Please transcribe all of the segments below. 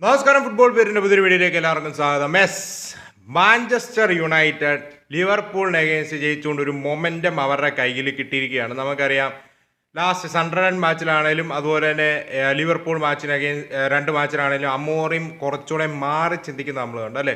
നമസ്കാരം. ഫുട്ബോൾ പേരിന്റെ പുതിയൊരു വീഡിയോയിലേക്ക് എല്ലാവർക്കും സ്വാഗതം. മാഞ്ചസ്റ്റർ യുണൈറ്റഡ് ലിവർപൂളിനെ അഗേൻസ്റ്റ് ജയിച്ചുകൊണ്ട് ഒരു മൊമെന്റം അവരുടെ കയ്യിൽ കിട്ടിയിരിക്കുകയാണ്. നമുക്കറിയാം, ലാസ്റ്റ് സൺഡർലാൻഡ് മാച്ചിലാണേലും അതുപോലെ തന്നെ ലിവർപൂൾ രണ്ട് മാച്ചിലാണേലും അമോറിയും കുറച്ചുകൂടെ മാറി ചിന്തിക്കുന്ന നമ്മൾ കണ്ടു അല്ലേ.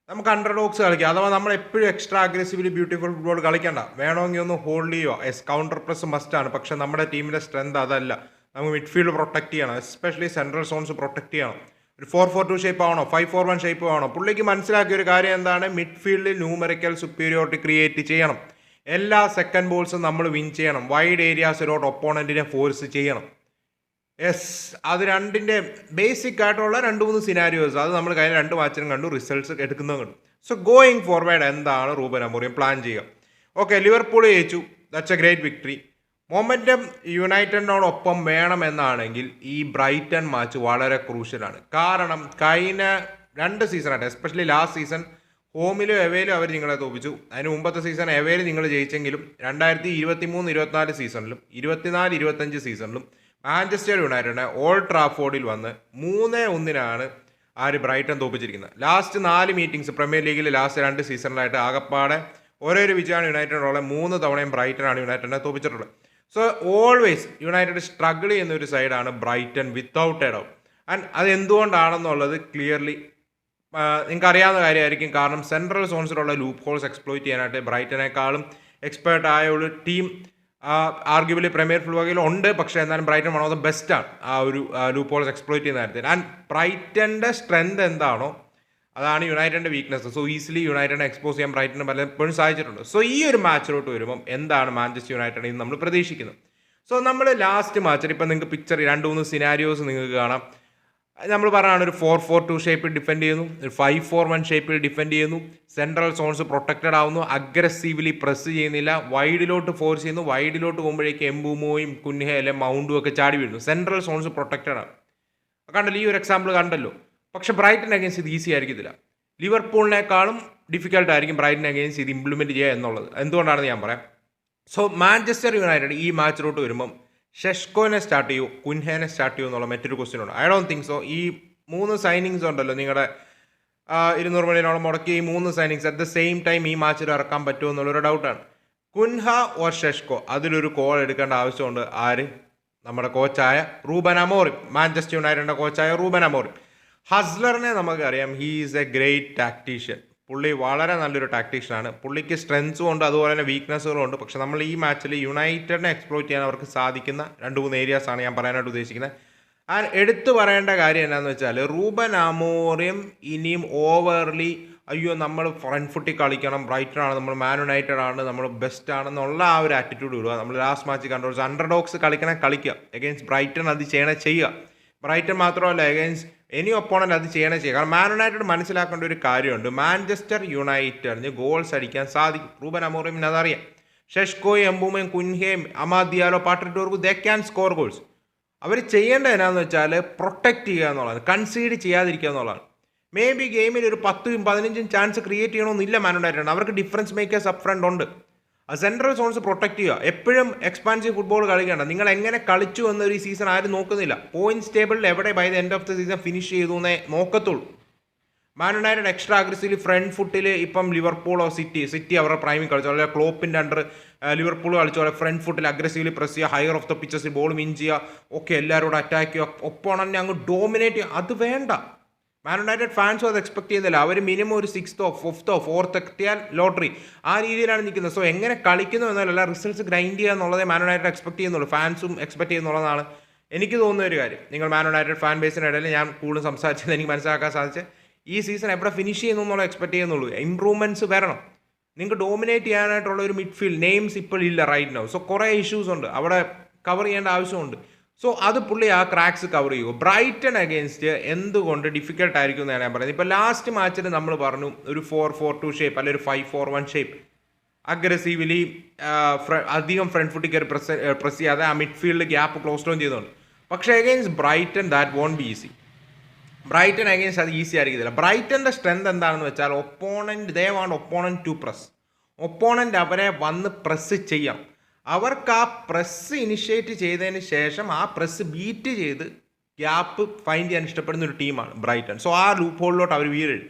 നമുക്ക് അണ്ടർഡോഗ്സ് കളിക്കാം, അഥവാ നമ്മൾ എപ്പോഴും എക്സ്ട്രാ അഗ്രസീവ്ലി ബ്യൂട്ടിഫുൾ ഫുട്ബോൾ കളിക്കണ്ട. വേണമെങ്കിൽ ഒന്ന് ഹോൾഡ് ചെയ്യുക, കൗണ്ടർ പ്രസ് മസ്റ്റാണ്. പക്ഷെ നമ്മുടെ ടീമിന്റെ സ്ട്രെങ്ത് അതല്ല. നമുക്ക് മിഡ്ഫീൽഡ് പ്രൊട്ടക്ട് ചെയ്യണം, എസ്പെഷ്യലി സെൻട്രൽ സോൺസ് പ്രൊട്ടക്ട് ചെയ്യണം. ഒരു 4-4-2 ഷേപ്പ് ആണോ 5-4-1 ഷേപ്പ് ആണോ, പുള്ളിക്ക് മനസ്സിലാക്കിയ ഒരു കാര്യം എന്താണ്, മിഡ്ഫീൽഡിൽ ന്യൂമറിക്കൽ സുപ്പീരിയോറിറ്റി ക്രിയേറ്റ് ചെയ്യണം. എല്ലാ സെക്കൻഡ് ബോൾസും നമ്മൾ വിൻ ചെയ്യണം. വൈഡ് ഏരിയാസിലോട്ട് ഒപ്പോണന്റിനെ ഫോഴ്സ് ചെയ്യണം. അത് രണ്ടിൻ്റെ ബേസിക് ആയിട്ടുള്ള 2-3 സിനാരിയോസ് അത് നമ്മൾ കഴിഞ്ഞ 2 മാച്ചിനും കണ്ടു, റിസൾട്ട്സ് എടുക്കുന്നതും കണ്ടു. സോ ഗോയിങ് ഫോർവേഡ് എന്താണ് റൂബൻ അമോറിയം പ്ലാൻ ചെയ്യുക? ഓക്കെ, ലിവർപൂൾ ജയിച്ചു, that's a great victory. Momentum യുണൈറ്റഡിനോടൊപ്പം വേണമെന്നാണെങ്കിൽ ഈ ബ്രൈറ്റൺ മാച്ച് വളരെ ക്രൂഷ്യലാണ്. കാരണം കഴിഞ്ഞ 2 സീസണായിട്ട്, എസ്പെഷ്യലി ലാസ്റ്റ് സീസൺ ഹോമിലും എവേയിലും അവർ നിങ്ങളെ തോപ്പിച്ചു. അതിന് മുമ്പത്തെ സീസൺ എവേയിൽ നിങ്ങൾ ജയിച്ചെങ്കിലും 2023-24 സീസണിലും 24-25 സീസണിലും മാഞ്ചസ്റ്റർ യുണൈറ്റഡിനെ ഓൾഡ് ട്രാഫോർഡിൽ വന്ന് 3-1 ആര് ബ്രൈറ്റൺ തോപ്പിച്ചിരിക്കുന്നത്. ലാസ്റ്റ് 4 മീറ്റിംഗ്സ് പ്രീമിയർ ലീഗിൽ ലാസ്റ്റ് 2 സീസണിലായിട്ട് ആകപ്പാടെ ഒരേ ഒരു വിജയമാണ് യുണൈറ്റഡിനുള്ള. 3 തവണയും ബ്രൈറ്റനാണ് യുണൈറ്റഡിനെ തോപ്പിച്ചിട്ടുള്ളത്. സോ ഓൾവേസ് യുണൈറ്റഡ് സ്ട്രഗിൾ ചെയ്യുന്ന ഒരു സൈഡാണ് Brighton without a doubt. And അത് എന്തുകൊണ്ടാണെന്നുള്ളത് ക്ലിയർലി നിങ്ങൾക്ക് അറിയാവുന്ന കാര്യമായിരിക്കും. കാരണം സെൻട്രൽ സോൺസിലുള്ള ലൂപ്പ് ഹോൾസ് എക്സ്പ്ലോയിറ്റ് ചെയ്യാനായിട്ട് ബ്രൈറ്റനേക്കാളും എക്സ്പേർട്ട് ആയ ഒരു ടീം ആർഗ്യുബിളി പ്രീമിയർ ഫുട്ബോളിൽ ഉണ്ട്. പക്ഷേ എന്നാലും ബ്രൈറ്റൺ വൺ ഓഫ് ദ ബെസ്റ്റാണ് ആ ഒരു ലൂപ്പ് ഹോൾസ് എക്സ്പ്ലോയിറ്റ് ചെയ്യുന്ന കാര്യത്തിൽ. ആൻഡ് ബ്രൈറ്റൻ്റെ സ്ട്രെങ്ത് എന്താണോ അതാണ് യുണൈറ്റഡിൻ്റെ വീക്ക്നെസ്. സോ ഈസിലി യുണൈറ്റഡിനെ എക്സ്പോസ് ചെയ്യാൻ ബ്രൈറ്റന് പലപ്പോഴും സാധിച്ചിട്ടുണ്ട്. സോ ഈ ഒരു മാച്ചിലോട്ട് വരുമ്പം എന്താണ് മാഞ്ചസ്റ്റർ യുണൈറ്റഡിൽ നിന്ന് നമ്മൾ പ്രതീക്ഷിക്കുന്നത്? സോ നമ്മൾ ലാസ്റ്റ് മാച്ചിൽ ഇപ്പം നിങ്ങൾക്ക് പിക്ചർ 2-3 സിനാരിയോസ് നിങ്ങൾക്ക് കാണാം. നമ്മൾ പറയുകയാണ് ഒരു 4-4-2 ഷേപ്പിൽ ഡിഫെൻഡ് ചെയ്യുന്നു, ഒരു 5-4-1 ഷേപ്പിൽ ഡിഫെൻഡ് ചെയ്യുന്നു, സെൻട്രൽ സോൺസ് പ്രൊട്ടക്റ്റഡ് ആവുന്നു, അഗ്രസീവ്ലി പ്രസ് ചെയ്യുന്നില്ല, വൈഡിലോട്ട് ഫോഴ്സ് ചെയ്യുന്നു. വൈഡിലോട്ട് പോകുമ്പോഴേക്ക് എംബൂമോയും കുൻഹ അല്ലെ മൗണ്ടും ഒക്കെ ചാടി വീഴുന്നു. സെൻട്രൽ സോൺസ് പ്രൊട്ടക്റ്റഡ് ആണ്. കണ്ടല്ലോ, ഈ ഒരു എക്സാമ്പിൾ കണ്ടല്ലോ. പക്ഷെ ബ്രൈറ്റൺ അഗേൻസ്റ്റ് ഇത് ഈസി ആയിരിക്കത്തില്ല. ലിവർപൂളിനേക്കാളും ഡിഫിക്കൽട്ട് ആയിരിക്കും ബ്രൈറ്റൺ അഗേൻസ്റ്റ് ഇത് ഇംപ്ലിമെൻറ്റ് ചെയ്യുക എന്നുള്ളത്. എന്തുകൊണ്ടാണെന്ന് ഞാൻ പറയാം. സോ മാഞ്ചസ്റ്റർ യുണൈറ്റഡ് ഈ മാച്ചിലോട്ട് വരുമ്പം ഷെഷ്കോനെ സ്റ്റാർട്ട് ചെയ്യൂ, കുൻഹേനെ സ്റ്റാർട്ട് ചെയ്യൂ എന്നുള്ള മറ്റൊരു ക്വസ്റ്റ്യൻ ഉണ്ട്. I don't think so. ഈ 3 സൈനിങ്സ് ഉണ്ടല്ലോ, നിങ്ങളുടെ 200 മില്യണോളം മുടക്കി ഈ 3 signings at the same time ഈ മാച്ചിൽ ഇറക്കാൻ പറ്റുമോ എന്നുള്ളൊരു ഡൗട്ടാണ്. കുൻഹ ഓർ ഷെഷ്കോ, അതിലൊരു കോൾ എടുക്കേണ്ട ആവശ്യമുണ്ട്. ആര്? നമ്മുടെ കോച്ചായ റൂബൻ അമോറിം, മാഞ്ചസ്റ്റർ യുണൈറ്റഡിൻ്റെ കോച്ചായ റൂബൻ അമോറിം. ഹസ്ലറിനെ നമുക്കറിയാം, he is a great tactician. പുള്ളി വളരെ നല്ലൊരു ടാക്ടീഷ്യനാണ്. പുള്ളിക്ക് സ്ട്രെങ്സും ഉണ്ട്, അതുപോലെ തന്നെ വീക്ക്നെസ്സുകളും ഉണ്ട്. പക്ഷെ നമ്മൾ ഈ മാച്ചിൽ യുണൈറ്റഡിനെ എക്സ്പ്ലോയിറ്റ് ചെയ്യാൻ അവർക്ക് സാധിക്കുന്ന 2-3 ഏരിയാസാണ് ഞാൻ പറയാനായിട്ട് ഉദ്ദേശിക്കുന്നത്. എടുത്തു പറയേണ്ട കാര്യം എന്താണെന്ന് വെച്ചാൽ, റൂബൻ അമോറിം ഇനിയും ഓവർലി നമ്മൾ ഫ്രണ്ട് ഫുട്ടിൽ കളിക്കണം, ബ്രൈറ്റൺ ആണ്, നമ്മൾ മാൻ യുണൈറ്റഡ് ആണ്, നമ്മൾ ബെസ്റ്റ് ആണെന്നുള്ള ആ ഒരു ആറ്റിറ്റ്യൂഡ് വിടുക. നമ്മൾ ലാസ്റ്റ് മാച്ച് കണ്ടു, അണ്ടർഡോഗ്സ് കളിക്കുക, എഗെയിൻസ്റ്റ് ബ്രൈറ്റൺ അത് ചെയ്യുക. ബ്രൈറ്റൺ മാത്രമല്ല, എഗെയിൻസ്റ്റ് എനി ഒപ്പോണൻ്റ് അത് ചെയ്യുക. കാരണം മാൻ യുണൈറ്റഡ് മനസ്സിലാക്കേണ്ട ഒരു കാര്യമുണ്ട്, മാഞ്ചസ്റ്റർ യുണൈറ്റഡിന് ഗോൾസ് അടിക്കാൻ സാധിക്കും. റൂബൻ അമോറിമിന് അതറിയാം. ഷെഷ്കോയും എംബൂമയും കുൻഹയും അമാദ് ദിയാലോ പാട്രിറ്റോർക്കും ദേ ക്യാൻ സ്കോർ ഗോൾസ്. അവർ ചെയ്യേണ്ടത് എന്നാന്ന് വെച്ചാൽ പ്രൊട്ടക്റ്റ് ചെയ്യുക എന്നുള്ളതാണ്, കൺസീഡ് ചെയ്യാതിരിക്കുക എന്നുള്ളതാണ്. മേ ബി ഗെയിമിൽ ഒരു 10-15 ചാൻസ് ക്രിയേറ്റ് ചെയ്യണമെന്നില്ല മാൻ യുണൈറ്റഡ്. അവർക്ക് ഡിഫറൻസ് മേക്കേഴ്സ് അപ്പ് ഫ്രണ്ട് ഉണ്ട്. സെൻട്രൽ സോൺസ് പ്രൊട്ടക്ട് ചെയ്യുക. എപ്പോഴും എക്സ്പാൻസീവ് ഫുട്ബോൾ കളിക്കേണ്ട. നിങ്ങൾ എങ്ങനെ കളിച്ചു എന്നൊരു ഈ സീസൺ ആരും നോക്കുന്നില്ല. പോയിന്റ്സ് ടേബിളിൽ എവിടെ by the end of the season finish ചെയ്തു എന്നേ നോക്കത്തുള്ളൂ. Man United extra aggressively front ഫുട്ടിൽ ഇപ്പം ലിവർപൂളോ സിറ്റി അവരുടെ പ്രൈമിൽ കളിച്ചോ, അല്ലെങ്കിൽ ക്ലോപ്പിൻ്റെ അണ്ടർ ലിവർപൂൾ കളിച്ചോ, അല്ലെങ്കിൽ ഫ്രണ്ട് ഫുട്ടിൽ അഗ്രസീവ്ലി പ്രസ് ചെയ്യുക, ഹയർ ഓഫ് ദ പിച്ചസിൽ ബോൾ വിൻ ചെയ്യുക, ഓക്കെ എല്ലാവരോടും അറ്റാക്ക് ചെയ്യുക, ഒപ്പോണന്നെ അങ്ങ് ഡോമിനേറ്റ് ചെയ്യുക. അത് വേണ്ട. മാൻ യുണൈറ്റഡ് ഫാൻസും അത് എക്സ്പെക്ട് ചെയ്യുന്നില്ല. അവർ മിനിമം ഒരു 6th, 5th, 4th എത്തിയാൽ ലോട്ടറി, ആ രീതിയിലാണ് നിൽക്കുന്നത്. സോ എങ്ങനെ കളിക്കുന്നു എന്നല്ല, റിസൾട്ട്സ് ഗ്രൈൻഡ് ചെയ്യുക എന്നുള്ളതേ മാൻ യുണൈറ്റഡ് എക്സ്പെക്ട് ചെയ്യുന്നുള്ളൂ, ഫാൻസും എക്സ്പെക്ട് ചെയ്യുന്നുള്ളതാണ് എനിക്ക് തോന്നുന്ന ഒരു കാര്യം. നിങ്ങൾ മാൻ യുണൈറ്റഡ് ഫാൻ ബേസിനിടയിൽ ഞാൻ കൂടുതൽ സംസാരിച്ചത് എനിക്ക് മനസ്സിലാക്കാൻ സാധിച്ചത്, ഈ സീസൺ എവിടെ ഫിനിഷ് ചെയ്യുന്നു എന്നുള്ള എക്സ്പെക്ട് ചെയ്യുന്നുള്ളൂ. ഇംപ്രൂവ്മെൻറ്റ്സ് വരണം. നിങ്ങൾക്ക് ഡോമിനേറ്റ് ചെയ്യാനായിട്ടുള്ള ഒരു മിഡ്ഫീൽഡ് നെയിംസ് ഇപ്പോൾ ഇല്ല റൈറ്റ് നൗ. സോ കുറേ ഇഷ്യൂസ് ഉണ്ട്, അവിടെ കവർ ചെയ്യേണ്ട ആവശ്യമുണ്ട്. സോ അത് പുള്ളി ആ ക്രാക്സ് കവർ ചെയ്യുമോ? ബ്രൈറ്റൺ അഗേൻസ്റ്റ് എന്തുകൊണ്ട് ഡിഫിക്കൽട്ട് ആയിരിക്കും എന്നാണ് ഞാൻ പറയുന്നത്. ഇപ്പോൾ ലാസ്റ്റ് മാച്ചിൽ നമ്മൾ പറഞ്ഞു ഒരു 4-4-2 ഷേപ്പ് അല്ലെങ്കിൽ ഒരു 5-4-1 ഷേപ്പ്, അഗ്രസീവ്ലി അധികം ഫ്രണ്ട് ഫുട്ടിൽ കയറി പ്രസ് ചെയ്യാതെ ആ മിഡ്ഫീൽഡ് ഗ്യാപ്പ് ക്ലോസ് ഡൗൺ ചെയ്തുകൊണ്ട്. പക്ഷേ against Brighton that won't be easy. Brighton against അത് ഈസി ആയിരിക്കത്തില്ല. ബ്രൈറ്റൻ്റെ സ്ട്രെങ്ത് എന്താണെന്ന് വെച്ചാൽ, they want opponent to press. Opponent അവരെ വന്ന് പ്രസ് ചെയ്യാം. അവർക്ക് ആ പ്രസ് ഇനിഷ്യേറ്റ് ചെയ്തതിന് ശേഷം ആ പ്രസ് ബീറ്റ് ചെയ്ത് ഗ്യാപ്പ് ഫൈൻഡ് ചെയ്യാൻ ഇഷ്ടപ്പെടുന്ന ഒരു ടീമാണ് ബ്രൈറ്റൺ. സോ ആ ലൂപ്പ് ഹോളിലോട്ട് അവർ വീഴും.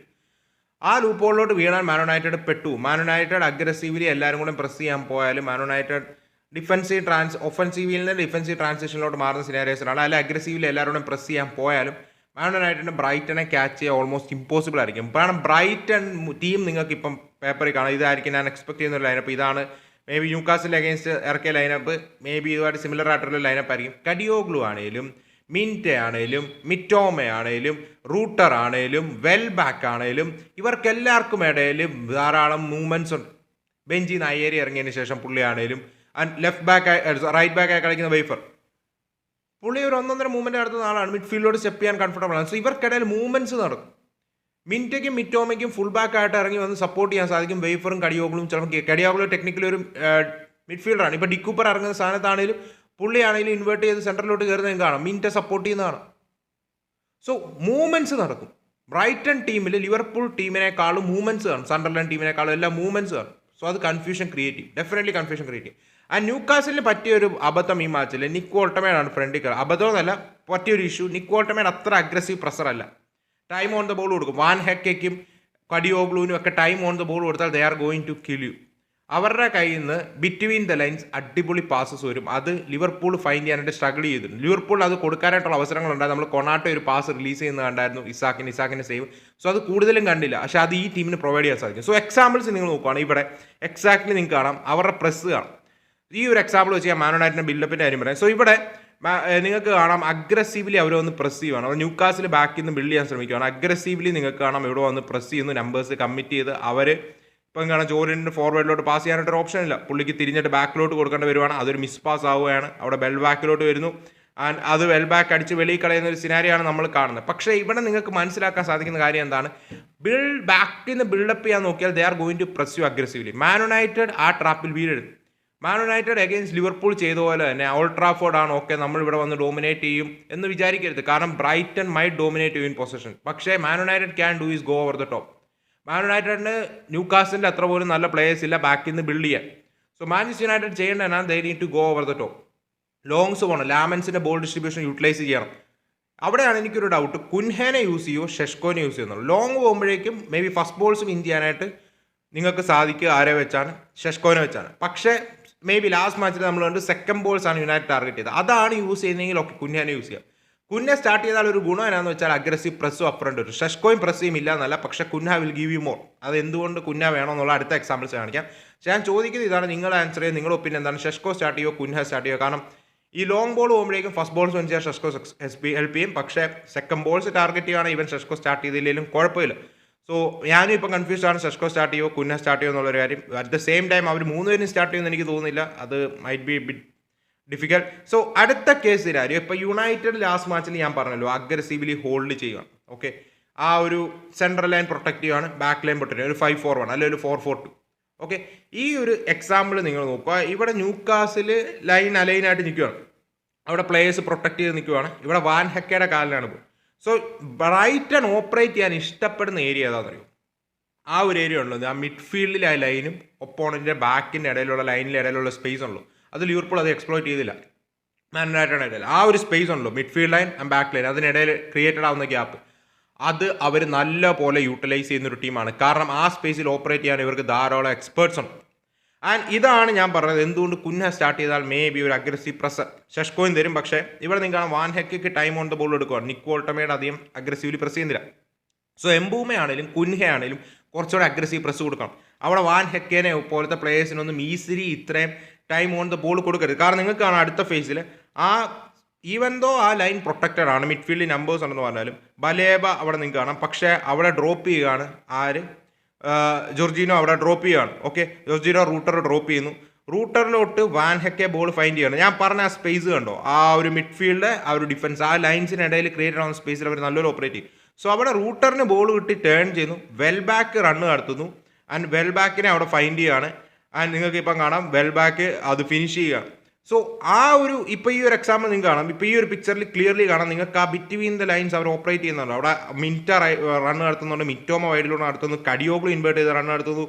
ആ ലൂപ്പ് ഹോളിലോട്ട് വീണാൽ മാൻ യുണൈറ്റഡ് പെട്ടു. മാൻ യുണൈറ്റഡ് അഗ്രസീവ്ലി എല്ലാവരും കൂടെ പ്രസ് ചെയ്യാൻ പോയാലും മാൻ യുണൈറ്റഡ് ഒഫൻസീവിൽ നിന്ന് ഡിഫൻസീവ് ട്രാൻസിഷനിലോട്ട് മാറുന്ന സിനാരിയോസിലാണ്. അല്ലെങ്കിൽ അഗ്രസീവ്ലി എല്ലാവരും പ്രസ് ചെയ്യാൻ പോയാലും മാൻ യുണൈറ്റഡിന് ബ്രൈറ്റനെ ക്യാച്ച് ചെയ്യാൻ ഓൾമോസ്റ്റ് ഇമ്പോസിബിൾ ആയിരിക്കും. കാരണം ബ്രൈറ്റൺ ടീം നിങ്ങൾക്ക് ഇപ്പം പേപ്പറിൽ കാണാം. ഇതായിരിക്കും ഞാൻ എക്സ്പെക്ട് ചെയ്യുന്ന ഒരു ലൈനപ്പ്. ഇതാണ് മേ ബി ന്യൂകാസിൽ അഗേൻസ്റ്റ് ഇറക്കിയ ലൈനപ്പ്. മേ ബി ഇതുമായിട്ട് സിമിലർ ആയിട്ടുള്ള ലൈനപ്പ് ആയിരിക്കും. കഡിയോഗ്ലു ആണെങ്കിലും മിൻറ്റെ ആണെങ്കിലും മിറ്റോമ ആണെങ്കിലും റൂട്ടർ ആണെങ്കിലും വെൽബാക്ക് ആണെങ്കിലും ഇവർക്കെല്ലാവർക്കും ഇടയിൽ ധാരാളം മൂവ്മെൻറ്റ്സ് ഉണ്ട്. ബെഞ്ചിൽ നിന്ന് അയ്യേരി ഇറങ്ങിയതിന് ശേഷം പുള്ളി ആണെങ്കിലും റൈറ്റ് ബാക്കായി കളിക്കുന്ന വൈഫർ പുള്ളി ഒരു 1.5 മൂവ്മെൻറ്റ് നടത്തുന്ന ആളാണ്. മിഡ്ഫീൽഡിലോട് സ്റ്റെപ്പ് ചെയ്യാൻ കംഫർട്ടബിൾ ആണ്. സോ ഇവർക്കിടയിൽ മൂവ്മെൻറ്റ്സ് നടക്കും. മിൻറ്റയ്ക്കും മിറ്റോമയ്ക്കും ഫുൾ ബാക്കായിട്ട് ഇറങ്ങി വന്ന് സപ്പോർട്ട് ചെയ്യാൻ സാധിക്കും. വൈഫറും കഡിയോഗ്ലും ചിലപ്പോൾ കഡിയോഗ്ലു ടെക്നിക്കലി ഒരു മിഡ്ഫീൽഡറാണ്. ഇപ്പോൾ ഡിക്കൂപ്പർ ഇറങ്ങുന്ന സ്ഥാനത്താണെങ്കിലും പുള്ളിയാണെങ്കിലും ഇൻവേർട്ട് ചെയ്ത് സെൻറ്ററിലോട്ട് കയറുന്നത് കാണാം. മിൻറ്റെ സപ്പോർട്ട് ചെയ്യുന്നതാണ്. സോ മൂവ്മെൻറ്റ്സ് നടക്കും. ബ്രൈറ്റൺ ടീമിൽ ലിവർപൂൾ ടീമിനേക്കാളും മൂവ്മെൻറ്റ്സ് കാണും. സണ്ടർലാൻഡ് ടീമിനേക്കാളും എല്ലാം മൂവ്മെൻറ്റ്സ് കാണും. സോ അത് കൺഫ്യൂഷൻ ക്രിയേറ്റ് ചെയ്യും. ഡെഫിനറ്റ്ലി കൺഫ്യൂഷൻ ക്രിയേറ്റ് ചെയ്യും. ആ ന്യൂകാസിലിന് പറ്റിയൊരു അബദ്ധം ഈ മാച്ചിൽ നിക്ക് വോൾട്ടമേഡാണ് ഫ്രണ്ടിൽ കയറുക. അബദ്ധമെന്നല്ല, പറ്റിയൊരു ഇഷ്യൂ. നിക്ക് വോൾട്ടമേഡ് അത്ര അഗ്രസീവ് പ്രഷർ അല്ല. ടൈം ഓൺ ദ ബോൾ കൊടുക്കും. വാൻ ഹെക്കയ്ക്കും കഡിയോഗ്ലുവിനും ഒക്കെ ടൈം ഓൺ ദ ബോൾ കൊടുത്താൽ they are going to kill you. അവരുടെ കയ്യിൽ നിന്ന് ബിറ്റ്വീൻ ദ ലൈൻസ് അടിപൊളി പാസസ് വരും. അത് ലിവർപൂൾ ഫൈൻഡ് ചെയ്യാനായിട്ട് സ്ട്രഗിൾ ചെയ്തിട്ടുണ്ട്. ലിവർപൂൾ അത് കൊടുക്കാനായിട്ടുള്ള അവസരങ്ങളുണ്ടായി. നമ്മൾ കൊണാട്ടോ ഒരു പാസ് റിലീസ് ചെയ്യുന്നത് കണ്ടായിരുന്നു, ഇസാക്കിൻ്റെ സേവ്. സോ അത് കൂടുതലും കണ്ടില്ല, പക്ഷേ അത് ഈ ടീമിന് പ്രൊവൈഡ് ചെയ്യാൻ സാധിക്കും. സോ എക്സാമ്പിൾസ് നിങ്ങൾ നോക്കുകയാണ്, ഇവിടെ എക്സാക്ട്ലി നിങ്ങൾക്ക് കാണാം അവരുടെ പ്രസ് കാണാം. ഈ ഒരു എക്സാമ്പിൾ വെച്ച് ഞാൻ മാൻ യുണൈറ്റഡിൻ്റെ ബിൽഡപ്പിൻ്റെ കാര്യം പറയാം. സോ ഇവിടെ നിങ്ങൾക്ക് കാണാം അഗ്രസീവ്ലി അവർ വന്ന് പ്രസ് ചെയ്യുവാണ്. അവർ ന്യൂകാസിൽ ബാക്കിൽ നിന്ന് ബിൽഡ് ചെയ്യാൻ ശ്രമിക്കുകയാണ്. അഗ്രസീവ്ലി നിങ്ങൾക്ക് കാണാം ഇവിടെ വന്ന് പ്രസ് ചെയ്യുന്നു. നമ്പേഴ്സ് കമ്മിറ്റ് ചെയ്ത് അവർ ഇപ്പം കാണാം ജോർജിന് ഫോർവേഡിലോട്ട് പാസ് ചെയ്യാനായിട്ടൊരു ഓപ്ഷൻ ഇല്ല. പുള്ളിക്ക് തിരിഞ്ഞിട്ട് ബാക്കിലോട്ട് കൊടുക്കേണ്ടി വരുവാണ്. അതൊരു മിസ് പാസ് ആവുകയാണ്. അവിടെ വെൽ ബാക്കിലോട്ട് വരുന്നു. ആൻഡ് അത് വെൽ ബാക്ക് അടിച്ച് വെളിയിൽ കളയുന്ന ഒരു സിനാരിയാണ് നമ്മൾ കാണുന്നത്. പക്ഷേ ഇവിടെ നിങ്ങൾക്ക് മനസ്സിലാക്കാൻ സാധിക്കുന്ന കാര്യം എന്താണ്? ബാക്കിൽ നിന്ന് ബിൽഡപ്പ് ചെയ്യാൻ നോക്കിയാൽ they are going to press you aggressively. Man United ആ ട്രാപ്പിൽ വീഴരുത്. മാൻ യുണൈറ്റഡ് അഗെയിൻസ്റ്റ് ലിവർപൂൾ ചെയ്ത പോലെ തന്നെ ഓൾഡ് ട്രാഫോർഡ് ആണ്, ഓക്കെ നമ്മൾ ഇവിടെ വന്ന് ഡോമിനേറ്റ് ചെയ്യും എന്ന് വിചാരിക്കരുത്. കാരണം Brighton might dominate you in possession. പക്ഷേ Man United can do is go over the top. Man യുണൈറ്റഡിന് ന്യൂകാസിലിൻ്റെ അത്ര പോലും നല്ല പ്ലേയേഴ്സ് ഇല്ല ബാക്കിൽ നിന്ന് ബിൽഡ് ചെയ്യാൻ. സോ മാഞ്ചസ്റ്റർ യുണൈറ്റഡ് ചെയ്യേണ്ടതാണ് they need to go over the top. Longs പോകണം, ലാമൻസിൻ്റെ ബോൾ ഡിസ്ട്രിബ്യൂഷൻ യൂട്ടിലൈസ് ചെയ്യണം. അവിടെയാണ് എനിക്കൊരു ഡൗട്ട്, കുൻഹേനെ യൂസ് ചെയ്യുമോ ഷെഷ്കോനെ യൂസ് ചെയ്യുന്നുള്ളൂ. ലോങ് പോകുമ്പോഴേക്കും maybe first balls win ചെയ്യാനായിട്ട് നിങ്ങൾക്ക് സാധിക്കുക ആരെ വെച്ചാണ്? ഷെഷ്കോനെ വെച്ചാണ്. പക്ഷേ മേ ബി ലാസ്റ്റ് മാച്ചിൽ നമ്മൾ കണ്ട് സെക്കൻഡ് ബോൾസ് ആണ് യുണൈറ്റഡ് ടാർഗറ്റ് ചെയ്തത്. അതാണ് യൂസ് ചെയ്യുന്നതെങ്കിൽ ഒക്കെ കുൻഹേനെ യൂസ് ചെയ്യാം. കുന്ന സ്റ്റാർട്ട് ചെയ്താൽ ഒരു ഗുണം എന്നാന്ന് വെച്ചാൽ അഗ്രസീവ് പ്രസ്സും അപ്രണ്ട് വരും. ഷെഷ്കോയും പ്രസ് ചെയ്യും ഇല്ല എന്നല്ല, പക്ഷേ കുന്ന വിൽ ഗീവ് യു മോർ. അത് എന്തുകൊണ്ട് കുന്ന വേണമെന്നുള്ള അടുത്ത എക്സാമ്പിൾസ് കാണിക്കാം. പക്ഷേ ഞാൻ ചോദിക്കുന്നത് ഇതാണ്, നിങ്ങളുടെ ആൻസർ ചെയ്യുക, നിങ്ങളുടെ ഒപ്പീനിയൻ എന്താണ്? ഷെഷ്കോ സ്റ്റാർട്ട് ചെയ്യുമോ കുന്ന സ്റ്റാർട്ട് ചെയ്യുമോ? കാരണം ഈ ലോങ് ബോൾ പോകുമ്പോഴേക്കും ഫസ്റ്റ് ബോൾസ് വൻ ചെയ്യാൻ ഷെഷ്കോ ഹെൽപ്പ് ചെയ്യും. പക്ഷേ സെക്കൻഡ് ബോൾസ് ടാർഗറ്റ് ചെയ്യുകയാണ് ഈവൻ ഷെഷ്കോ സ്റ്റാർട്ട് ചെയ്തില്ലെങ്കിലും കുഴപ്പമില്ല. സോ ഞാനും ഇപ്പം കൺഫ്യൂസ്ഡ് ആണ്, ഷെഷ്കോ സ്റ്റാർട്ട് ചെയ്യുമോ കുന്ന സ്റ്റാർട്ട് ചെയ്യുമോ എന്നുള്ളൊരു കാര്യം. അറ്റ് ദ സെയിം ടൈം അവർ 3 പേരും സ്റ്റാർട്ട് ചെയ്യുമെന്ന് എനിക്ക് തോന്നുന്നില്ല. അത് might be bit difficult. So അടുത്ത കേസിലാരും ഇപ്പോൾ യുണൈറ്റഡ് ലാസ്റ്റ് മാച്ചിൽ ഞാൻ പറഞ്ഞല്ലോ അഗ്രസീവ്ലി ഹോൾഡ് ചെയ്യുകയാണ്. ഓക്കെ, ആ ഒരു സെൻട്രൽ ലൈൻ പ്രൊട്ടക്ട് ചെയ്യുകയാണ്, ബാക്ക് ലൈൻ പ്രൊട്ടക്ട് ചെയ്യുക, ഒരു 5-4-1 അല്ലെങ്കിൽ ഒരു 4-4-2. ഓക്കെ, ഈ ഒരു എക്സാമ്പിൾ നിങ്ങൾ നോക്കുക. ഇവിടെ ന്യൂകാസിൽ ലൈൻ അലൈനായിട്ട് നിൽക്കുകയാണ്, അവിടെ പ്ലേയേഴ്സ് പ്രൊട്ടക്ട് ചെയ്ത് നിൽക്കുകയാണ്. ഇവിടെ വാൻ ഹെക്കയുടെ കാലിലാണ് പോകും. സോ ബ്രൈറ്റൺ ഓപ്പറേറ്റ് ചെയ്യാൻ ഇഷ്ടപ്പെടുന്ന ഏരിയ ഏതാണെന്ന് അറിയും? ആ ഒരു ഏരിയ ഉള്ളത് ആ മിഡ്ഫീൽഡിലെ ആ ലൈനും ഒപ്പോണൻറ്റിൻ്റെ ബാക്കിൻ്റെ ഇടയിലുള്ള ലൈനിൻ്റെ ഇടയിലുള്ള സ്പേസ് ഉള്ളൂ. അത് ലിവർപൂൾ അത് എക്സ്പ്ലോയിറ്റ് ചെയ്തില്ല. മാൻ യുണൈറ്റഡ് ഇടയിൽ ആ ഒരു സ്പേസ് ഉണ്ടല്ലോ, midfield line and back line, അതിനിടയിൽ ക്രിയേറ്റഡ് ആവുന്ന ഗ്യാപ്പ്, അത് അവർ നല്ല പോലെ യൂട്ടിലൈസ് ചെയ്യുന്നൊരു ടീമാണ്. കാരണം ആ സ്പേസിൽ ഓപ്പറേറ്റ് ചെയ്യാൻ ഇവർക്ക് ധാരാളം എക്സ്പേർട്സ് ഉണ്ട്. ആൻഡ് ഇതാണ് ഞാൻ പറഞ്ഞത് എന്തുകൊണ്ട് കുന്ന സ്റ്റാർട്ട് ചെയ്താൽ മേ ബി ഒരു അഗ്രസീവ് പ്രസ് ഷെഷ്കോയും തരും. പക്ഷേ ഇവിടെ നിങ്ങൾക്ക് വാൻ ഹെക്കയ്ക്ക് ടൈം ഓൺ ദ ബോൾ എടുക്കുകയാണ്. നിക്ക് വോൾട്ടമേഡ് അധികം അഗ്രസീവ്ലി പ്രസ് ചെയ്യുന്നില്ല. സോ എംബൂമയാണേലും കുൻഹയാണേലും കുറച്ചുകൂടെ അഗ്രസീവ് പ്രസ് കൊടുക്കണം. അവിടെ വാൻ ഹെക്കേനെ പോലത്തെ പ്ലേയേഴ്സിനൊന്നും ഈസിലി ഇത്രയും ടൈം ഓൺ ദ ബോൾ കൊടുക്കരുത്. കാരണം നിങ്ങൾക്ക് കാണാം അടുത്ത ഫേസിൽ ആ ഈവൻ ദോ ആ ലൈൻ പ്രൊട്ടക്റ്റഡ് ആണ്, മിഡ്ഫീൽഡിൽ നമ്പേഴ്സ് ഉണ്ടെന്ന് പറഞ്ഞാലും ബലേബ അവിടെ നിങ്ങൾക്ക് കാണാം. പക്ഷേ അവിടെ ഡ്രോപ്പ് ചെയ്യുകയാണ് ആര്? ജോർജിനോ അവിടെ ഡ്രോപ്പ് ചെയ്യുകയാണ്. ഓക്കെ, ജോർജിനോ റൂട്ടർ ഡ്രോപ്പ് ചെയ്യുന്നു. റൂട്ടറിലോട്ട് വാൻ ഹെക്കെ ബോൾ ഫൈൻഡ് ചെയ്യണം. ഞാൻ പറഞ്ഞ ആ സ്പേസ് കണ്ടോ, ആ ഒരു മിഡ്ഫീൽഡ് ആ ഒരു ഡിഫൻസ് ആ ലൈൻസിനിടയിൽ ക്രിയേറ്റ് ആവുന്ന സ്പേസിൽ അവർ നല്ലൊരു ഓപ്പറേറ്റ് ചെയ്യും. സോ അവിടെ റൂട്ടറിന് ബോൾ കിട്ടി ടേൺ ചെയ്യുന്നു, വെൽ ബാക്ക് റണ്ണ് നടത്തുന്നു. ആൻഡ് വെൽ ബാക്കിനെ അവിടെ ഫൈൻഡ് ചെയ്യുകയാണ്. ആൻഡ് നിങ്ങൾക്ക് ഇപ്പം കാണാം വെൽ ബാക്ക് അത് ഫിനിഷ് ചെയ്യുകയാണ്. സോ ആ ഒരു ഇപ്പോൾ ഈ ഒരു എക്സാമ്പിൾ നിങ്ങൾക്ക് കാണാം, ഇപ്പോൾ ഈ ഒരു പിക്ചറിൽ ക്ലിയർലി കാണാം നിങ്ങൾക്ക് ആ ബിറ്റ്വീൻ ദ ലൈൻസ് അവർ ഓപ്പറേറ്റ് ചെയ്യുന്നുണ്ട്. അവിടെ മിൻറ്റ റൺ നടത്തുന്നുണ്ട്, മിറ്റോമ വൈഡിലൂടെ നടത്തുന്നു, കഡിയോഗ്ലു ഇൻവേർട്ട് ചെയ്ത് റൺ നടത്തുന്നു,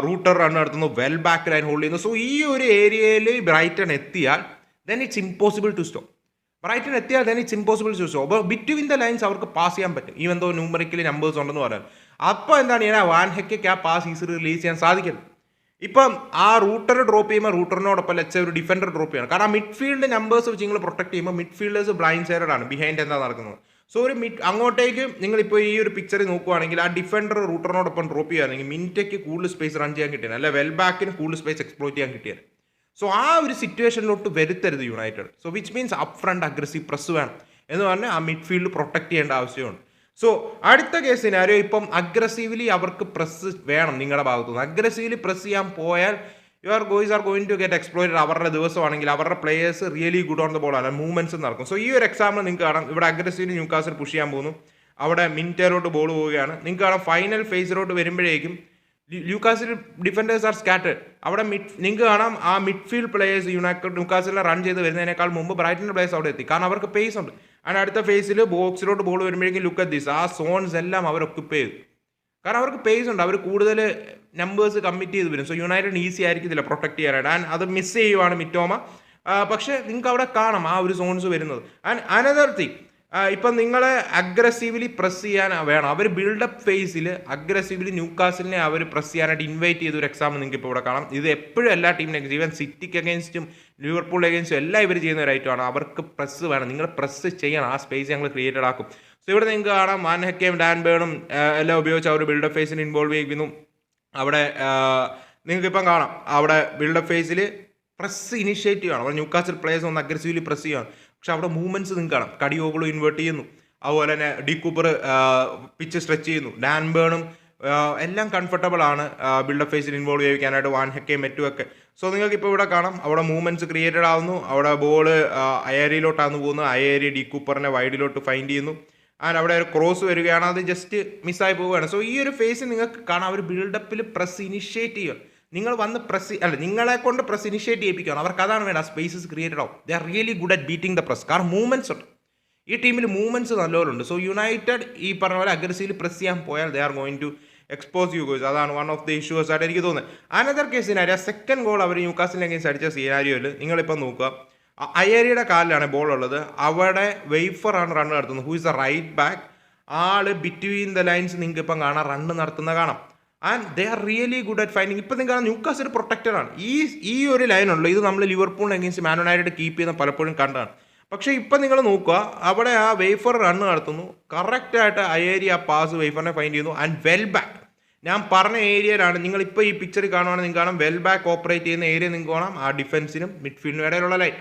റൂട്ടർ റൺ നടത്തുന്നു, വെൽ ബാക്ക് ലൈൻ ഹോൾഡ് ചെയ്യുന്നു. സോ ഈ ഒരു ഏരിയയിൽ ബ്രൈറ്റൺ എത്തിയാൽ then it's impossible to stop. Brighton എത്തിയാൽ തന്നെ ഇറ്റ്സ് ഇമ്പോസിബിൾ ടു സോ. അപ്പോൾ ബിറ്റ്വീൻ ദ ലൈൻസ് അവർക്ക് പാസ് ചെയ്യാൻ പറ്റും, ഈവൻ ദോ ന്യൂമറിക്കലി നമ്പേഴ്സ് ഉണ്ടെന്ന് പറയാൻ. അപ്പോൾ എന്താണ് ചെയ്യുക, വാൻ ഹെക്കയ്ക്ക് ആ പാസ് ഈസിലി റിലീസ് ചെയ്യാൻ സാധിക്കില്ല. ഇപ്പം ആ റൂട്ടർ ഡ്രോപ്പ് ചെയ്യുമ്പോൾ റൂട്ടറിനോടൊപ്പം ലെറ്റ്സ് ഒരു ഡിഫൻഡർ ഡ്രോപ്പ് ചെയ്യണം. കാരണം മിഡ്ഫീൽഡ് നമ്പേഴ്സ് വെച്ച് നിങ്ങൾ പ്രൊട്ടക്ട് ചെയ്യുമ്പോൾ മിഡ്ഫീൽഡേഴ്സ് ബ്ലൈൻഡ് സൈഡഡ് ആണ്, ബിഹൈൻഡ് എന്താ നടക്കുന്നത്. സോ ഒരു അങ്ങോട്ടേക്ക് നിങ്ങളിപ്പോൾ ഈ ഒരു പിക്ചറിൽ നോക്കുവാണെങ്കിൽ ആ ഡിഫൻഡർ റൂട്ടറിനോടൊപ്പം ഡ്രോപ്പ് ചെയ്യുകയാണെങ്കിൽ മിനിറ്റയ്ക്ക് കൂടുതൽ സ്പേസ് റൺ ചെയ്യാൻ കിട്ടിയത്, അല്ലെ വെൽ ബാക്കിന് കൂടുതൽ സ്പേസ് എക്സ്പ്ലോറ്റ് ചെയ്യാൻ കിട്ടിയത്. സോ ആ ഒരു സിറ്റുവേഷനിലോട്ട് വരുത്തരുത് യുണൈറ്റഡ്. So which means up front aggressive press വേണം എന്ന് പറഞ്ഞാൽ ആ മിഡ്ഫീൽഡ് പ്രൊട്ടക്ട് ചെയ്യേണ്ട ആവശ്യമുണ്ട്. സോ അടുത്ത കേസ് സിനാരിയോ, ഇപ്പം അഗ്രസീവ്ലി അവർക്ക് പ്രസ് വേണം നിങ്ങളുടെ ഭാഗത്തുനിന്ന്. അഗ്രസീവ്ലി പ്രസ് ചെയ്യാൻ പോയാൽ your guys are going to get exploited. അവരുടെ ദിവസമാണെങ്കിൽ അവരുടെ players really good on the ball ആണ്, മൂവ്മെന്റ്സ് നടക്കും. സോ ഈ ഒരു എക്സാമ്പിൾ നിങ്ങൾക്ക് കാണാം. ഇവിടെ അഗ്രസീവ്ലി ന്യൂകാസിൽ പുഷ് ചെയ്യാൻ പോകുന്നു, അവിടെ മിനിറ്റേലോട്ട് ബോൾ പോവുകയാണ്. നിങ്ങൾക്ക് കാണാം ഫൈനൽ ഫേസിലോട്ട് വരുമ്പോഴേക്കും ന്യൂകാസിൽ ഡിഫൻഡേഴ്സ് ആർ സ്കാറ്റേഡ്. അവിടെ നിങ്ങൾക്ക് കാണാം ആ മിഡ്ഫീൽഡ് പ്ലേയേഴ്സ് ന്യൂകാസിലെ റൺ ചെയ്ത് വരുന്നതിനേക്കാൾ മുമ്പ് ബ്രൈറ്റൻ്റെ പ്ലേയേഴ്സ് അവിടെ എത്തി, കാരണം അവർക്ക് പേസ് ഉണ്ട്. ആൻഡ് അടുത്ത ഫേസിൽ ബോക്സിലോട്ട് ബോൾ വരുമ്പോഴേക്കും ലുക്ക് അറ്റ് ദിസ്, ആ സോൺസ് എല്ലാം അവർ ഒക്കുപ്പ് ചെയ്തു, കാരണം അവർക്ക് പേസ് ഉണ്ട്, അവർ കൂടുതൽ നമ്പേഴ്സ് കമ്മിറ്റ് ചെയ്ത് വരും. സോ യുണൈറ്റഡ് ഈസി ആയിരിക്കത്തില്ല പ്രൊട്ടക്ട് ചെയ്യാനായിട്ട്. ആൻഡ് അത് മിസ് ചെയ്യുവാണ് മിറ്റോമ. പക്ഷേ നിങ്ങൾക്ക് അവിടെ കാണാം ആ ഒരു സോൺസ് വരുന്നത്. ആൻഡ് അനദർ തിങ്, ഇപ്പം നിങ്ങളെ അഗ്രസീവ്ലി പ്രസ് ചെയ്യാൻ വേണം. അവർ ബിൽഡപ്പ് ഫേസിൽ അഗ്രസീവ്ലി ന്യൂകാസിലിനെ അവർ പ്രസ് ചെയ്യാനായിട്ട് ഇൻവൈറ്റ് ചെയ്ത ഒരു എക്സാമ്പിൾ നിങ്ങൾക്ക് ഇപ്പോൾ ഇവിടെ കാണാം. ഇത് എപ്പോഴും എല്ലാ ടീമിനും, ഈവൻ സിറ്റിക്ക് അഗേൻസ്റ്റും ലിവർപൂൾ അഗേൻസ്റ്റും എല്ലാം ഇവർ ചെയ്യുന്ന ഒരു ഐറ്റമാണ്. അവർക്ക് പ്രസ് വേണം, നിങ്ങൾ പ്രസ് ചെയ്യണം, ആ സ്പേസ് ഞങ്ങൾ ക്രിയേറ്റഡ് ആക്കും. സോ ഇവിടെ നിങ്ങൾക്ക് കാണാം വാൻ ഹെക്കയും ഡാൻ ബേണും എല്ലാം ഉപയോഗിച്ച് അവർ ബിൽഡപ്പ് ഫേസിന് ഇൻവോൾവ് ചെയ്യുന്നു. അവിടെ നിങ്ങൾക്കിപ്പം കാണാം അവിടെ ബിൽഡപ്പ് ഫേസിൽ പ്രസ് ഇനിഷ്യേറ്റീവ് ആണ്. അവിടെ ന്യൂകാസിൽ പ്ലേയേഴ്സ് ഒന്ന് അഗ്രസീവ്ലി പ്രസ് ചെയ്യുകയാണ്, പക്ഷെ അവിടെ മൂവ്മെന്റ്സ് നിങ്ങൾക്ക് കാണാം. കടിയോഗളും ഇൻവേർട്ട് ചെയ്യുന്നു, അതുപോലെ തന്നെ ഡി കൂപ്പർ പിച്ച് സ്ട്രെച്ച് ചെയ്യുന്നു, ഡാൻ ബേണും എല്ലാം കംഫർട്ടബിൾ ആണ് ബിൽഡപ്പ് ഫേസിൽ ഇൻവോൾവ് ചെയ്യിക്കാനായിട്ട്, വാൻ ഹെക്കയും മറ്റുമൊക്കെ. സോ നിങ്ങൾക്ക് ഇപ്പോൾ ഇവിടെ കാണാം അവിടെ മൂവ്മെന്റ്സ് ക്രിയേറ്റഡ് ആവുന്നു. അവിടെ ബോൾ അയേരിയിലോട്ടാണ് പോകുന്നത്, അയേരി ഡി കൂപ്പറിനെ വൈഡിലോട്ട് ഫൈൻഡ് ചെയ്യുന്നു. ആൻഡ് അവിടെ ഒരു ക്രോസ് വരികയാണ്, അത് ജസ്റ്റ് മിസ്സായി പോവുകയാണ്. സോ ഈ ഒരു ഫേസിൽ നിങ്ങൾക്ക് കാണാം അവർ ബിൽഡപ്പിൽ പ്രസ് ഇനിഷ്യേറ്റ് ചെയ്യുക. നിങ്ങൾ വന്ന് നിങ്ങളെ കൊണ്ട് പ്രസ് ഇനിഷ്യേറ്റ് ചെയ്യിപ്പിക്കുകയാണ്. അവർക്ക് അതാണ് വേണ്ട, സ്പേസസ് ക്രിയേറ്റഡ് ആവും. ദേ are really good at beating the press, കാരണം മൂവ്മെന്റ്സ് ഉണ്ട് ഈ ടീമിൽ, മൂവ്മെന്റ്സ് നല്ലപോലുണ്ട്. സോ യുണൈറ്റഡ് ഈ പറഞ്ഞ പോലെ അഗ്രസീവ്ലി പ്രസ് ചെയ്യാൻ പോയാൽ they are going to expose you guys. അതാണ് വൺ ഓഫ് ദി ഇഷ്യൂസ് ആയിട്ട് എനിക്ക് തോന്നുന്നത്. Another case scenario, second goal അവർ ന്യൂകാസിലിനെ അഗേൻസ്റ്റ് അടിച്ച സിനാരിയോയിൽ നിങ്ങളിപ്പോൾ നോക്കുക, അയേരിയുടെ കാലിലാണ് ബോൾ ഉള്ളത്, അവിടെ വെയ്ഫർ ആണ് റൺ നടത്തുന്നത്, who is a right back. ആള് ബിറ്റ്വീൻ ദ ലൈൻസ് നിങ്ങൾക്ക് ഇപ്പം കാണാം റണ്ണ് നടത്തുന്ന കാണാം. And they are really good at finding. ഇപ്പം നിങ്ങൾ ന്യൂകാസിൽ പ്രൊട്ടക്റ്റഡ് ആണ്. ഈ ഒരു ലൈനുള്ളൂ, ഇത് നമ്മൾ ലിവർപൂളിന് അഗേൻസ്റ്റ് മാൻ യുണൈറ്റഡ് കീപ്പ് ചെയ്യുന്ന പലപ്പോഴും കണ്ടാണ്. പക്ഷേ ഇപ്പം നിങ്ങൾ നോക്കുക, അവിടെ ആ വെയ്ഫർ റണ്ണ് നടത്തുന്നു, കറക്റ്റായിട്ട് അയേരി ആ പാസ് വെയ്ഫറിനെ ഫൈൻഡ് ചെയ്യുന്നു. ആൻഡ് വെൽ ബാക്ക് ഞാൻ പറഞ്ഞ ഏരിയയിലാണ്, നിങ്ങളിപ്പോൾ ഈ പിക്ചറിൽ കാണുവാണെങ്കിൽ നിങ്ങൾക്ക് കാണാം വെൽ ബാക്ക് ഓപ്പറേറ്റ് ചെയ്യുന്ന ഏരിയ നിങ്ങൾക്ക് കാണാം. ആ ഡിഫൻസിനും മിഡ്ഫീൽഡിനും ഇടയിലുള്ള ലൈൻ,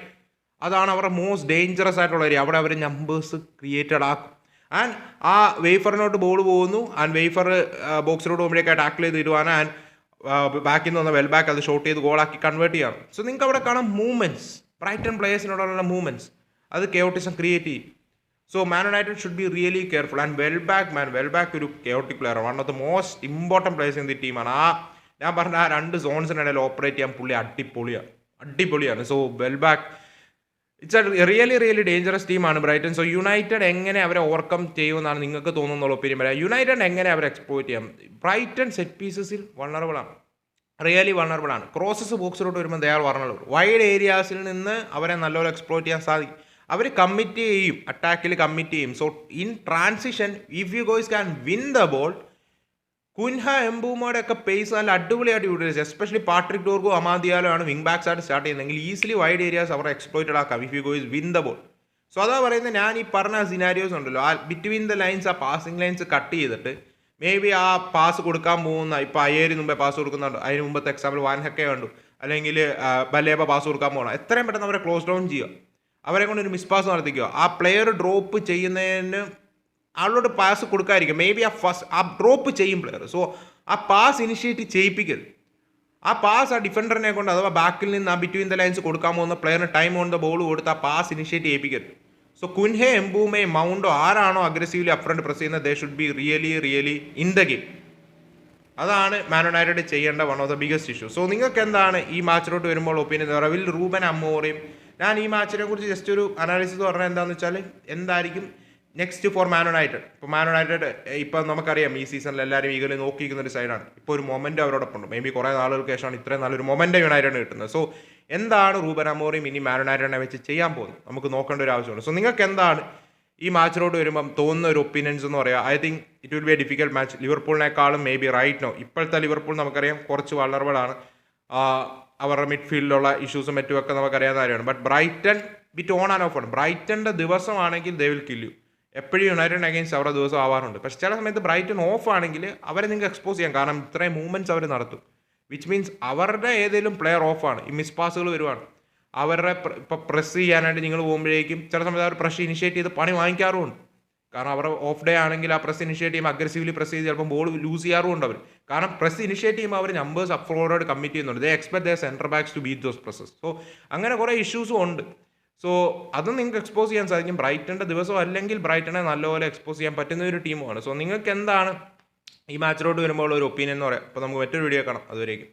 അതാണ് അവരുടെ മോസ്റ്റ് ഡേഞ്ചറസ് ആയിട്ടുള്ള ഏരിയ. അവിടെ അവർ നമ്പേഴ്സ് ക്രിയേറ്റഡ് ആക്കും. ആൻഡ് ആ വെയ്ഫറിനോട്ട് ബോൾ പോകുന്നു, ആൻഡ് വെയ്ഫർ ബോക്സിലോട്ട് പോകുമ്പോഴേക്കായിട്ട് ടാക്കിൾ ചെയ്ത് ഇടുവാണ്. ആൻഡ് ബാക്കിൽ നിന്ന് വന്ന വെൽ ബാക്ക് അത് ഷോട്ട് ചെയ്ത് ഗോളാക്കി കൺവേർട്ട് ചെയ്യണം. സോ നിങ്ങൾക്ക് അവിടെ കാണാം മൂവ്മെന്റ്സ്, ബ്രൈറ്റൺ പ്ലേയേഴ്സിനോടുള്ള മൂവ്മെന്റ്സ്, അത് കെയോട്ടിസം ക്രിയേറ്റ് ചെയ്യും. So Man United should be really careful. And Welbeck ഒരു chaotic player, one of the most important players in the ടീമാണ്. ഞാൻ പറഞ്ഞ ആ രണ്ട് സോൺസിനിടയിൽ ഓപ്പറേറ്റ് ചെയ്യാൻ പുള്ളി അടിപൊളിയാണ്. So well back it's A really dangerous ടീമാണ് ബ്രൈറ്റൺ. സോ യുണൈറ്റഡ് എങ്ങനെ അവരെ ഓവർകം ചെയ്യുമെന്നാണ് നിങ്ങൾക്ക് തോന്നുന്നുള്ള ഒപ്പീനിയൻ പറയാം. യുണൈറ്റഡ് എങ്ങനെ അവരെ എക്സ്പ്ലോയിറ്റ് ചെയ്യാം? ബ്രൈറ്റൺ സെറ്റ് പീസസിൽ റിയലി വൾണറബിൾ ആണ്. ക്രോസസ് ബോക്സിലോട്ട് വരുമ്പോൾ ദേ ആർ വൾണറബിൾ. വൈഡ് ഏരിയാസിൽ നിന്ന് അവരെ നല്ലപോലെ എക്സ്പ്ലോയിറ്റ് ചെയ്യാൻ സാധിക്കും. അവർ കമ്മിറ്റ് ചെയ്യും, അറ്റാക്കിൽ കമ്മിറ്റ് ചെയ്യും. So in transition if you guys can win the ball, Cunha എംബൂമോയുടെ ഒക്കെ പേസ് നല്ല അടിപൊളിയായിട്ട് utilise, especially Patrick Dorgu Amad Diallo ആണ് വിങ് ബാക്സ് ആയിട്ട് സ്റ്റാർട്ട് ചെയ്യുന്നതെങ്കിൽ ഈസിലി വൈഡ് ഏരിയാസ് അവർ എക്സ്പ്ലോയിറ്റഡ് ആക്കാം if you guys win the ball. So അതാ പറയുന്നത്, ഞാൻ ഈ പറഞ്ഞ സിനാരിയോസ് ഉണ്ടല്ലോ, ആ ബിറ്റ്വീൻ ദ ലൈൻസ്, ആ പാസിംഗ് ലൈൻസ് കട്ട് ചെയ്തിട്ട് മേ ബി ആ പാസ് കൊടുക്കാൻ പോകുന്ന, ഇപ്പോൾ അയ്യേരി മുമ്പേ പാസ് കൊടുക്കുന്നുണ്ട്, അതിന് മുമ്പത്തെ എക്സാമ്പിൾ വാൻ ഹെക്കെ കണ്ടു, അല്ലെങ്കിൽ ബലേബ പാസ് കൊടുക്കാൻ പോകണം, എത്രയും പെട്ടെന്ന് അവരെ ക്ലോസ് ഡൗൺ ചെയ്യുക, അവരെ കൊണ്ട് ഒരു മിസ് പാസ് നടത്തിക്കുക. ആ പ്ലെയർ ഡ്രോപ്പ് ചെയ്യുന്നതിന് ആളോട് പാസ് കൊടുക്കാതിരിക്കും, മേ ബി ആ ഡ്രോപ്പ് ചെയ്യും പ്ലെയർ. സോ ആ പാസ് ഇനിഷ്യേറ്റ് ചെയ്യിപ്പിക്കരുത്. ആ പാസ് ആ ഡിഫൻഡറിനെ കൊണ്ട്, അഥവാ ബാക്കിൽ നിന്ന് ആ ബിറ്റ്വീൻ ദ ലൈൻസ് കൊടുക്കാൻ പോകുന്ന പ്ലെയറിന് ടൈം ഓൺ ദ ബോൾ കൊടുത്ത് ആ പാസ് ഇനിഷ്യേറ്റ് ചെയ്യിപ്പിക്കരുത്. സോ കുൻഹെ, എംബൂമെ, മൗണ്ടോ ആരാണോ അഗ്രസീവ്ലി അപ്രണ്ട് പ്രസ് ചെയ്യുന്നത്, they should be really in the game. അതാണ് മാൻ യുണൈറ്റഡ് ചെയ്യേണ്ട one of the biggest issue. So നിങ്ങൾക്ക് എന്താണ് ഈ മാച്ചിലോട്ട് വരുമ്പോൾ ഒപ്പീനിയൻ? റവിൽ റൂബൻ അമ്മോറിയും ഞാൻ ഈ മാച്ചിനെ കുറിച്ച് ജസ്റ്റ് ഒരു അനാലിസിസ് പറഞ്ഞാൽ എന്താണെന്ന് വെച്ചാൽ, എന്തായിരിക്കും നെക്സ്റ്റ് ഫോർ മാൻ യുണൈറ്റഡ്. ഇപ്പോൾ മാൻ യുണൈറ്റഡ് ഇപ്പം നമുക്കറിയാം ഈ സീസണിൽ എല്ലാവരും ഈഗലി നോക്കിയിരിക്കുന്ന ഒരു സൈഡാണ്. ഇപ്പോൾ ഒരു മൊമെൻ്റ് അവരോടൊപ്പം ഉണ്ട്. മേ ബി കുറേ നാളുകൾക്ക് ശേഷമാണ് ഇത്രയും നല്ലൊരു മൊമെൻ്റ് യുണൈറ്റഡ് കിട്ടുന്നത്. സോ എന്താണ് റൂബൻ അമോറിം ഇനി മാൻ യുണൈറ്റഡിനെ വെച്ച് ചെയ്യാൻ പോകുന്നത് നമുക്ക് നോക്കേണ്ട ഒരു ആവശ്യമുണ്ട്. സോ നിങ്ങൾക്ക് എന്താണ് ഈ മാച്ചിലോട്ട് വരുമ്പം തോന്നുന്ന ഒരു ഒപ്പീനിയൻസ് എന്ന് പറയുക? I think it will be a difficult match. ലിവർപൂളിനേക്കാളും മേ ബി റൈറ്റ് നോ ഇപ്പോഴത്തെ ലിവർപൂൾ നമുക്കറിയാം കുറച്ച് വളർവളാണ്, അവരുടെ മിഡ്ഫീൽഡിലുള്ള ഇഷ്യൂസും മറ്റുമൊക്കെ നമുക്കറിയാവുന്ന കാര്യമാണ്. But Brighton bit on and off ആണ്. ബ്രൈറ്റൻ്റെ ദിവസമാണെങ്കിൽ ദേ വിൽ കിൽ യു. എപ്പോഴും യുണൈറ്റഡ് അഗെയിൻസ്റ്റ് അവരുടെ ദിവസം ആവാറുണ്ട്. പക്ഷേ ചില സമയത്ത് ബ്രൈറ്റൺ ഓഫ് ആണെങ്കിൽ അവരെ നിങ്ങൾക്ക് എക്സ്പോസ് ചെയ്യാം, കാരണം ഇത്രയും മൂവ്മെൻറ്റ്സ് അവർ നടത്തും. വിച്ച് മീൻസ് അവരുടെ ഏതെങ്കിലും പ്ലെയർ ഓഫാണ്, ഈ മിസ് പാസുകൾ വരുവാണ്, അവരുടെ ഇപ്പോൾ പ്രസ് ചെയ്യാനായിട്ട് നിങ്ങൾ പോകുമ്പോഴേക്കും ചില സമയത്ത് അവർ പ്രസ് ഇനിഷ്യേറ്റ് ചെയ്ത് പണി വാങ്ങിക്കാറുമുണ്ട്. കാരണം അവർ ഓഫ് ഡേ ആണെങ്കിൽ ആ പ്രസ് ഇനിഷ്യേറ്റ് ചെയ്യുമ്പോൾ അഗ്രസീവ്ലി പ്രസ് ചെയ്ത് ചിലപ്പോൾ ബോൾ ലൂസ് ചെയ്യാറുമുണ്ട് അവർ. കാരണം പ്രസ് ഇനിഷ്യേറ്റ് ചെയ്യുമ്പോൾ അവർ നമ്പേഴ്സ് അപ്പ് ഫോർവേഡ് കമ്മിറ്റ് ചെയ്യുന്നുണ്ട്. They expect the centre backs to beat those presses. So അങ്ങനെ കുറേ ഇഷ്യൂസും ഉണ്ട്. സോ അതും നിങ്ങൾക്ക് എക്സ്പോസ് ചെയ്യാൻ സാധിക്കും. ബ്രൈറ്റൻ്റെ ദിവസം അല്ലെങ്കിൽ ബ്രൈറ്റനെ നല്ലപോലെ എക്സ്പോസ് ചെയ്യാൻ പറ്റുന്ന ഒരു ടീമുമാണ്. സോ നിങ്ങൾക്ക് എന്താണ് ഈ മാച്ചിലോട്ട് വരുമ്പോൾ ഒരു ഒപ്പീനിയൻ എന്ന് പറയാം. അപ്പോൾ നമുക്ക് മറ്റൊരു വീഡിയോ കാണാം. അതുവരേക്കും.